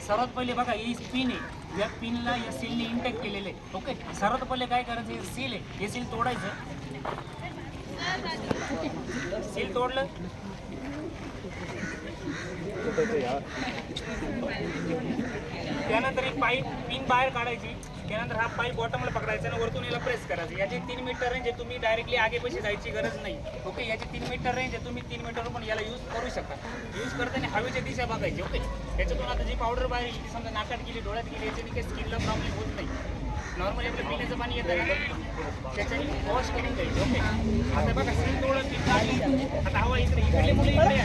सर्वात पहिले बघा ही पिन आहे, या पिनला या सीलने इंटेक केलेले आहे. ओके, सर्वात पहिले काय करायचं, हे सील आहे, हे सील तोडायचं. सील तोडलं त्यानंतर एक पाईप पिन बाहेर काढायची. त्यानंतर हा पाईप बॉटमला पकडायचा आणि वरतून याला प्रेस करायचं. याची 3 मीटर रेंज आहे, तुम्ही डायरेक्टली आगे पैसे जायची गरज नाही. ओके, याची 3 मीटर रेंज आहे, तुम्ही 3 मीटर पण याला यूज करू शकता. यूज करताना हवेच्या दिशा बघायची. ओके, त्याच्यातून आता जी पावडर बाहेर येईल ती समजा नाकात गेली, डोळ्यात गेली, याच्याने काही स्किनला प्रॉब्लेम होत नाही. नॉर्मली आपलं पिण्याचं पाणी येतं ना, त्याच्याने वॉश करून घ्यायचं. ओके, आता बघा सील तोडलं, ती काढली. आता हवा इकडे, इकडले मुलं इकडे या.